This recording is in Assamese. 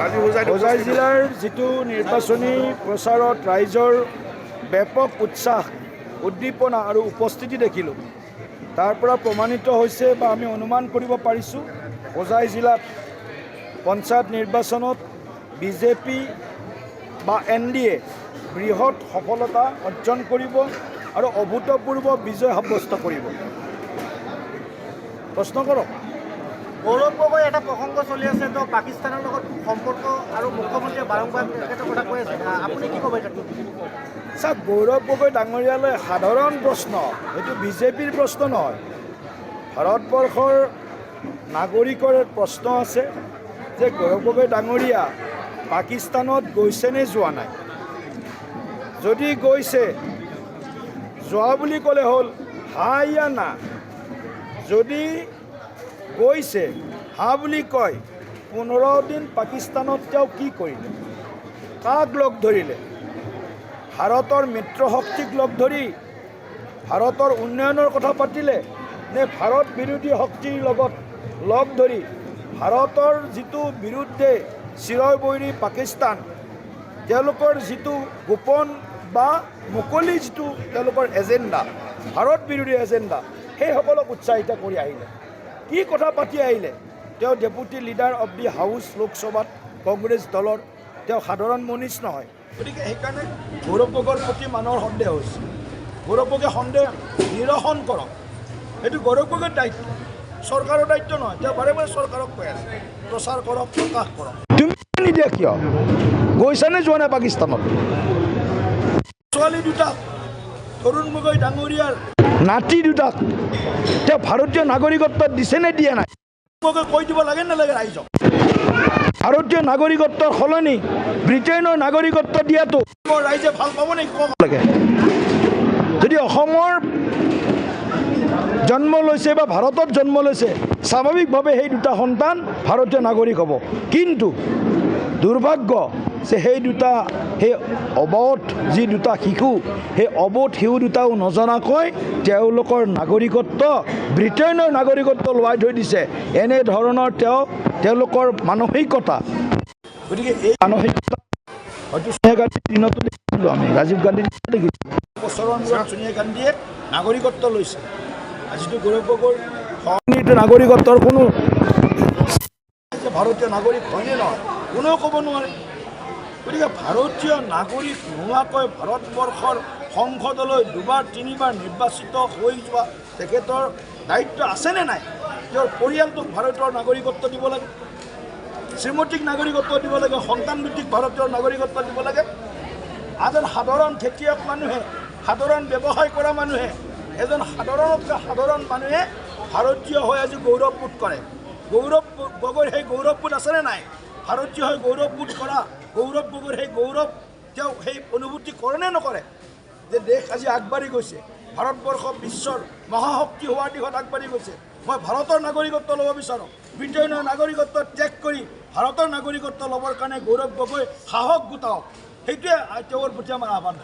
হোজাই জিলাৰ যিটো নিৰ্বাচনী প্ৰচাৰত ৰাইজৰ ব্যাপক উৎসাহ উদ্দীপনা আৰু উপস্থিতি দেখিলোঁ তাৰ পৰা প্ৰমাণিত হৈছে বা আমি অনুমান কৰিব পাৰিছোঁ হোজাই জিলাত পঞ্চায়ত নিৰ্বাচনত বিজেপি বা NDA বৃহৎ সফলতা অৰ্জন কৰিব আৰু অভূতপূৰ্ব বিজয় সাব্যস্ত কৰিব। প্ৰশ্ন কৰক। গৌৰৱ গগৈ এটা প্ৰসংগ চলি আছে তো পাকিস্তানৰ লগত সম্পৰ্ক আৰু মুখ্যমন্ত্ৰীয়ে বাৰম্বাৰ তেখেতৰ কথা কৈ আছে, আপুনি কি ক'ব এইটো? চাওক, গৌৰৱ গগৈ ডাঙৰীয়ালৈ সাধাৰণ প্ৰশ্ন, এইটো বিজেপিৰ প্ৰশ্ন নহয়, ভাৰতবৰ্ষৰ নাগৰিকৰ প্ৰশ্ন আছে যে গৌৰৱ গগৈ ডাঙৰীয়া পাকিস্তানত গৈছেনে যোৱা নাই। যদি গৈছে, যোৱা বুলি ক'লে হ'ল হা ইয়া না। যদি গৈছে হা বুলি কয়, 15 দিন পাকিস্তানত তেওঁ কি কৰিলে, কাক লগ ধৰিলে? ভাৰতৰ মিত্ৰশক্তিক লগ ধৰি ভাৰতৰ উন্নয়নৰ কথা পাতিলে নে ভাৰত বিৰোধী শক্তিৰ লগত লগ ধৰি ভাৰতৰ যিটো বিৰুদ্ধে চিৰবৈৰী পাকিস্তান, তেওঁলোকৰ যিটো গোপন বা মুকলি যিটো তেওঁলোকৰ এজেণ্ডা, ভাৰত বিৰোধী এজেণ্ডা, সেইসকলক উৎসাহিত কৰি আহিলে? কি কথা পাতি আহিলে? তেওঁ deputy leader of the house লোকসভাত কংগ্ৰেছ দলৰ, তেওঁ সাধাৰণ মনীষ নহয়। গতিকে সেইকাৰণে গৌৰৱ গগৈৰ প্ৰতি মানুহৰ সন্দেহ হৈছে। গৌৰৱ গগৈয়ে সন্দেহ নিৰসন কৰক, সেইটো গৌৰৱ গগৈৰ দায়িত্ব, চৰকাৰৰ দায়িত্ব নহয়। তেওঁ বাৰে বাৰে চৰকাৰক কৈ আছে প্ৰচাৰ কৰক, প্ৰকাশ কৰক। তুমি নিদিয়া কিয়? গৈছানে যোৱা নাই পাকিস্তানত? ছোৱালী দুটাক, তৰুণ গগৈ ডাঙৰীয়াৰ নাতি দুটাক তেওঁ ভাৰতীয় নাগৰিকত্ব দিছে নে দিয়া নাই? গগৈ কৈ দিব লাগে নালাগে ৰাইজক? ভাৰতীয় নাগৰিকত্বৰ সলনি ব্ৰিটেইনৰ নাগৰিকত্ব দিয়াটো ৰাইজে ভাল পাব নেকি? ক'ব লাগে। যদি অসমৰ জন্ম লৈছে বা ভাৰতত জন্ম লৈছে, স্বাভাৱিকভাৱে সেই দুটা সন্তান ভাৰতীয় নাগৰিক হ'ব। কিন্তু দুৰ্ভাগ্য যে সেই অবোধ যি দুটা শিশু, সেই অবোধ শিশু দুটাও নজনাকৈ তেওঁলোকৰ নাগৰিকত্ব ব্ৰিটেইনৰ নাগৰিকত্ব লোৱাই থৈ দিছে। এনেধৰণৰ তেওঁলোকৰ মানসিকতা। গতিকে এই মানসিকতা হয়তো সোনিয়া গান্ধীৰ দিনতো দেখিছিলোঁ, আমি ৰাজীৱ গান্ধীৰ দিনতো দেখিছিলোঁ। বছৰৰ মূৰত সোনিয়া গান্ধীয়ে নাগৰিকত্ব লৈছে। আজিতো গৌৰৱ গগৈৰ নাগৰিকত্বৰ কোনো ভাৰতীয় নাগৰিক হয়নে নহয় কোনেও ক'ব নোৱাৰে। গতিকে ভাৰতীয় নাগৰিক নোহোৱাকৈ ভাৰতবৰ্ষৰ সংসদলৈ 2-3বাৰ নিৰ্বাচিত হৈ যোৱা তেখেতৰ দায়িত্ব আছেনে নাই? তেওঁৰ পৰিয়ালটোক ভাৰতৰ নাগৰিকত্ব দিব লাগে, শ্ৰীমতীক নাগৰিকত্ব দিব লাগে, সন্তান দুটিক ভাৰতীয় নাগৰিকত্ব দিব লাগে। এজন সাধাৰণ খেতিয়ক মানুহে, সাধাৰণ ব্যৱসায় কৰা মানুহে, এজন সাধাৰণতকৈ সাধাৰণ মানুহে ভাৰতীয় হৈ আজি গৌৰৱবোধ কৰে। গৌৰৱ গগৈৰ সেই গৌৰৱবোধ আছেনে নাই? ভাৰতীয় হৈ গৌৰৱবোধ কৰা গৌৰৱ গগৈৰ সেই গৌৰৱ তেওঁ সেই অনুভূতি কৰেনে নকৰে যে দেশ আজি আগবাঢ়ি গৈছে, ভাৰতবৰ্ষ বিশ্বৰ মহাশক্তি হোৱাৰ দিশত আগবাঢ়ি গৈছে? মই ভাৰতৰ নাগৰিকত্ব ল'ব বিচাৰোঁ। ব্ৰিটেইনৰ নাগৰিকত্ব ত্যাগ কৰি ভাৰতৰ নাগৰিকত্ব ল'বৰ কাৰণে গৌৰৱ গগৈ সাহস গোটাওক। সেইটোৱে তেওঁৰ প্ৰতি আমাৰ আহ্বান।